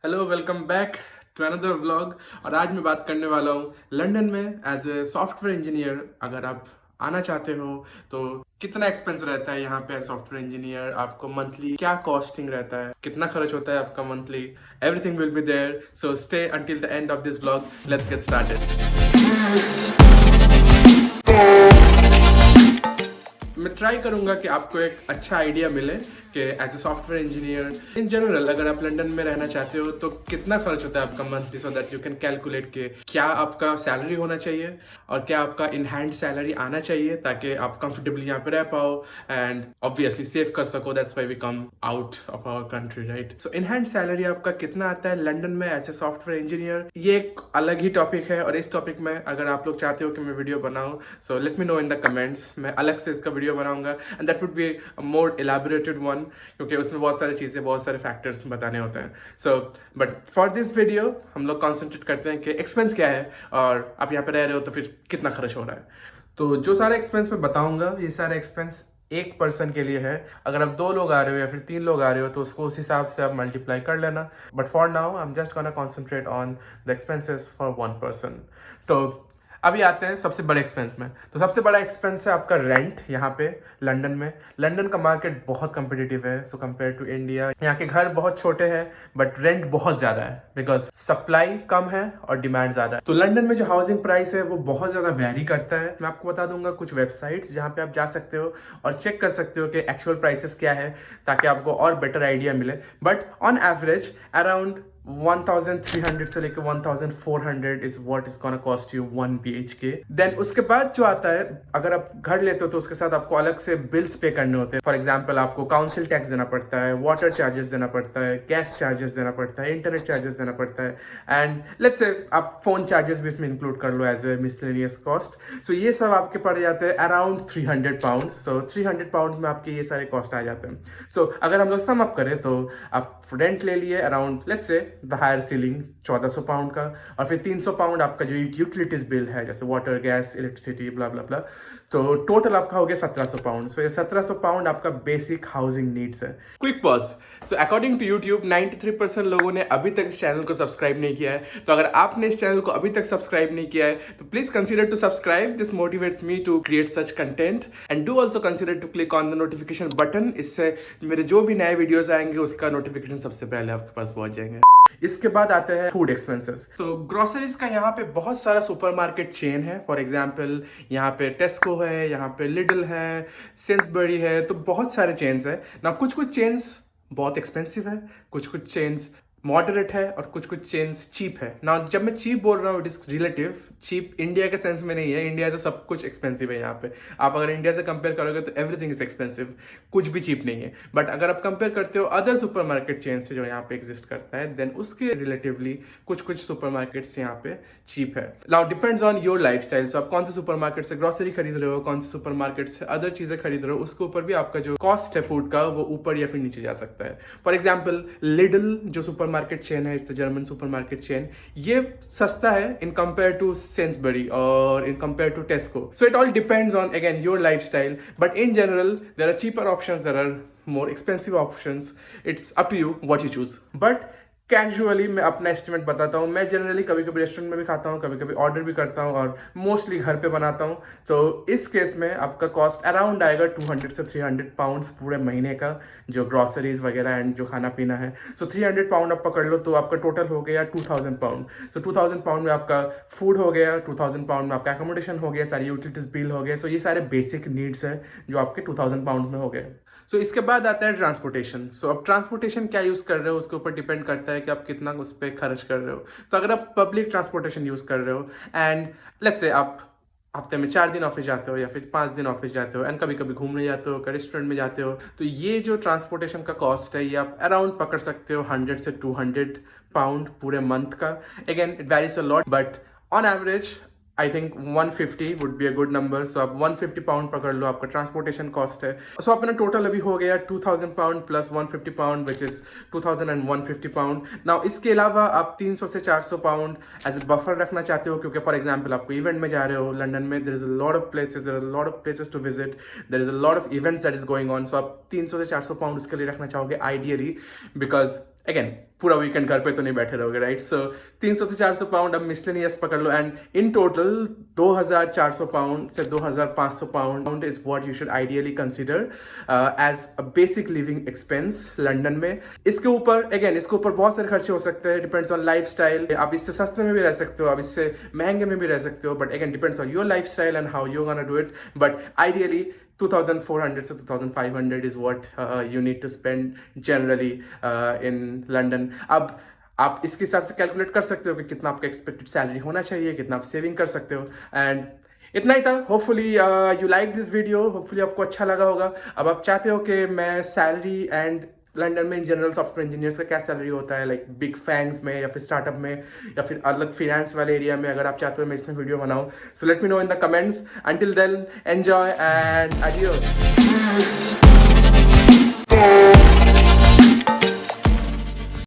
Hello, welcome back to another vlog. और आज मैं बात करने वाला हूँ लंदन में एज ए सॉफ्टवेयर इंजीनियर। अगर आप आना चाहते हो तो कितना एक्सपेंस रहता है यहाँ पे सॉफ्टवेयर इंजीनियर, आपको मंथली क्या कॉस्टिंग रहता है, कितना खर्च होता है आपका monthly. Everything will be there, so stay until the end of this vlog. Let's get started. मैं ट्राई करूंगा कि आपको एक अच्छा आइडिया मिले कि as a software engineer in general अगर आप लंदन में रहना चाहते हो तो कितना खर्च होता है आपका monthly, so that you can calculate के क्या आपका सैलरी होना चाहिए और क्या आपका इन हैंड सैलरी आना चाहिए ताकि आप कंफर्टेबली यहाँ पे रह पाओ एंड ऑब्वियसली सेव कर सको। That's why we come out of our country, right? So in hand salary आपका कितना आता है लंदन में एज ए सॉफ्टवेयर इंजीनियर, ये एक अलग ही टॉपिक है। और इस टॉपिक में अगर आप लोग चाहते हो कि मैं वीडियो बनाऊं, so let me know in the comments. मैं अलग से इसका वीडियो बनाऊंगा and that would be more elaborated one, क्योंकि उसमें बहुत सारी चीज़ें, बहुत सारे फैक्टर्स बताने होते हैं। So but for this video हम लोग कॉन्सेंट्रेट करते हैं कि एक्सपेंस क्या है और आप यहाँ पे रह रहे हो तो फिर कितना खर्च हो रहा है। तो जो सारे एक्सपेंस मैं बताऊंगा, ये सारे एक्सपेंस एक पर्सन के लिए है। अगर आप 2 लोग आ रहे हो या फिर 3 लोग आ रहे हो तो उसको उस हिसाब से आप मल्टीप्लाई कर लेना। But for now I am just gonna concentrate on the expenses for one person. तो अभी आते हैं सबसे बड़े एक्सपेंस में। तो सबसे बड़ा एक्सपेंस है आपका रेंट। यहाँ पे लंदन में, लंदन का मार्केट बहुत कंपिटिटिव है सो कंपेयर टू इंडिया। यहाँ के घर बहुत छोटे हैं बट रेंट बहुत ज़्यादा है बिकॉज सप्लाई कम है और डिमांड ज़्यादा है। तो लंदन में जो हाउसिंग प्राइस है वो बहुत ज़्यादा वेरी करता है। मैं आपको बता दूंगा कुछ वेबसाइट्स जहाँ पे आप जा सकते हो और चेक कर सकते हो कि एक्चुअल प्राइसेस क्या है ताकि आपको और बेटर आइडिया मिले। बट ऑन एवरेज अराउंड 1300 से लेकर 1400 is what is gonna cost you 1 BHK। Then उसके बाद जो आता है, अगर आप घर लेते हो तो उसके साथ आपको अलग से बिल्स पे करने होते हैं। फॉर एग्जांपल आपको काउंसिल टैक्स देना पड़ता है, वाटर चार्जेस देना पड़ता है, गैस चार्जेस देना पड़ता है, इंटरनेट चार्जेस देना पड़ता है एंड लेट्स से आप फोन चार्जेस भी इसमें इंक्लूड कर लो एज ए मिसलेनियस कॉस्ट। सो ये सब आपके पड़ जाते हैं अराउंड 300 पाउंड। सो 300 पाउंड में आपके ये सारे कॉस्ट आ जाते हैं। सो अगर हम लोग सम अप करें तो आप रेंट ले लिए around let's say the higher ceiling 1400 pound का, और फिर 300 पाउंड आपका जो यूटिलिटीज बिल है जैसे वाटर, गैस, इलेक्ट्रिसिटी, ब्ला ब्ला ब्ला, तो टोटल आपका हो गया 1700 पाउंड। सो ये 1700 पाउंड आपका बेसिक हाउसिंग नीड्स है। Quick pause. So according to YouTube 93% लोगों ने अभी तक इस चैनल को सब्सक्राइब नहीं किया है। तो अगर आपने इस चैनल को अभी तक सब्सक्राइब नहीं किया है तो please consider to subscribe. This motivates me to create such content and do also consider to click on the notification button. इससे मेरे जो भी नए वीडियोस आएंगे उसका नोटिफिकेशन सबसे पहले आपके पास पहुंच जाएंगे। इसके बाद आते हैं फूड एक्सपेंसेस। तो ग्रोसरीज का यहाँ पे बहुत सारा सुपरमार्केट चेन है। फॉर एग्जांपल यहाँ पे टेस्को है, यहाँ पे लिडल है, सेंसबरी है, तो बहुत सारे चेन्स है ना। कुछ कुछ चेन्स बहुत एक्सपेंसिव है, कुछ कुछ चेन्स मॉडरेट है और कुछ कुछ चेन्स चीप है ना। जब मैं चीप बोल रहा हूँ it is relative. Cheap India के सेंस में नहीं है, इंडिया से सब कुछ एक्सपेंसिव है यहाँ पे। आप अगर इंडिया से कंपेयर करोगे तो एवरीथिंग इज एक्सपेंसिव, कुछ भी चीप नहीं है। बट अगर आप कंपेयर करते हो अदर सुपरमार्केट चेन से जो यहाँ पे एग्जिस्ट करता है, देन उसके रिलेटिवली कुछ कुछ सुपरमार्केट्स यहाँ पे चीप है। Now depends on your lifestyle. So आप कौन से सुपरमार्केट से ग्रोसरी खरीद रहे हो, कौन से सुपरमार्केट से अदर चीजें खरीद रहे हो, उसके ऊपर भी आपका जो कॉस्ट है फूड का वो ऊपर या फिर नीचे जा सकता है। फॉर एग्जाम्पल लिडल जो सुपरमार्केट चेन है, it's the German supermarket chain, ये सस्ता है इन कंपेयर टू सेंसबरी और in compare to Tesco. So it all depends on again your lifestyle, but in general there are cheaper options, there are more expensive options. It's up to you what you choose. But casually मैं अपना estimate बताता हूँ। मैं generally कभी कभी restaurant में भी खाता हूँ, कभी कभी ऑर्डर भी करता हूँ और मोस्टली घर पे बनाता हूँ। तो इस केस में आपका कॉस्ट अराउंड आएगा 200 से 300 पाउंड्स पूरे महीने का, जो ग्रॉसरीज वगैरह एंड जो खाना पीना है। सो 300 पाउंड आप पकड़ लो तो आपका टोटल हो गया 2000 पाउंड। सो 2000 पाउंड में आपका फूड हो गया, 2000 पाउंड में आपका एकोमोडेशन हो गया, सारी यूटिलिटीज बिल हो गए। सो ये सारे बेसिक नीड्स हैं जो आपके 2000 पाउंड में हो गए। सो इसके बाद आता है ट्रांसपोर्टेशन। सो अब ट्रांसपोर्टेशन क्या यूज़ कर रहे हो उसके ऊपर डिपेंड करता है कि आप कितना उस पर खर्च कर रहे हो। तो अगर आप पब्लिक ट्रांसपोर्टेशन यूज़ कर रहे हो एंड लेट्स से आप हफ्ते में 4 दिन ऑफिस जाते हो या फिर 5 दिन ऑफिस जाते हो एंड कभी कभी घूमने जाते हो, रेस्टोरेंट में जाते हो, तो ये जो ट्रांसपोर्टेशन का कॉस्ट है ये आप अराउंड पकड़ सकते हो 100 से 200 पाउंड पूरे मंथ का। Again it varies a lot but on average I think 150 would be a good number. So आप 150 पाउंड पकड़ लो, आपका ट्रांसपोर्टेशन कॉस्ट है। सो अपना टोटल अभी हो गया 2000 pound plus 150 pound which is 2150 pound. Now इसके अलावा आप 300 से 400 पाउंड एज ए बफर रखना चाहते हो, क्योंकि फॉर एग्जाम्पल आपको इवेंट में जा रहे हो लंदन में, there is a lot of places, there are lot of places to visit, there is a lot of events that is going on. So आप 300 से 400 पाउंड उसके लिए रखना चाहोगे आइडियली, बिकॉज अगेन पूरा वीकेंड घर पे तो नहीं बैठे रहोगे, राइट? सो 300 से 400 पाउंड अब मिसलेनियस पकड़ लो, एंड इन टोटल 2400 पाउंड से 2500 pound is what you should ideally consider as a basic living expense London में। इसके ऊपर इसके ऊपर बहुत सारे खर्चे हो सकते हैं, डिपेंड्स ऑन लाइफ स्टाइल। आप इससे सस्ते में भी रह सकते हो, आप इससे महंगे में भी रह सकते हो, but again depends on your life style and how you gonna do it. But ideally 2400 से 2500 is what you need to spend generally in London। अब आप इसके हिसाब से कैलकुलेट कर सकते हो कि कितना आपका एक्सपेक्टेड सैलरी होना चाहिए, कितना आप सेविंग कर सकते हो। एंड इतना ही था। Hopefully you like this video, hopefully आपको अच्छा लगा होगा। अब आप चाहते हो कि मैं सैलरी एंड लंदन में इन जनरल सॉफ्टवेयर इंजीनियर्स का क्या सैलरी होता है, लाइक बिग फैंग्स में या फिर स्टार्टअप में या फिर अलग फिनेंस वाले एरिया में, अगर आप चाहते हो मैं इसमें वीडियो बनाऊं, so let me know in the comments. Until then enjoy and adios.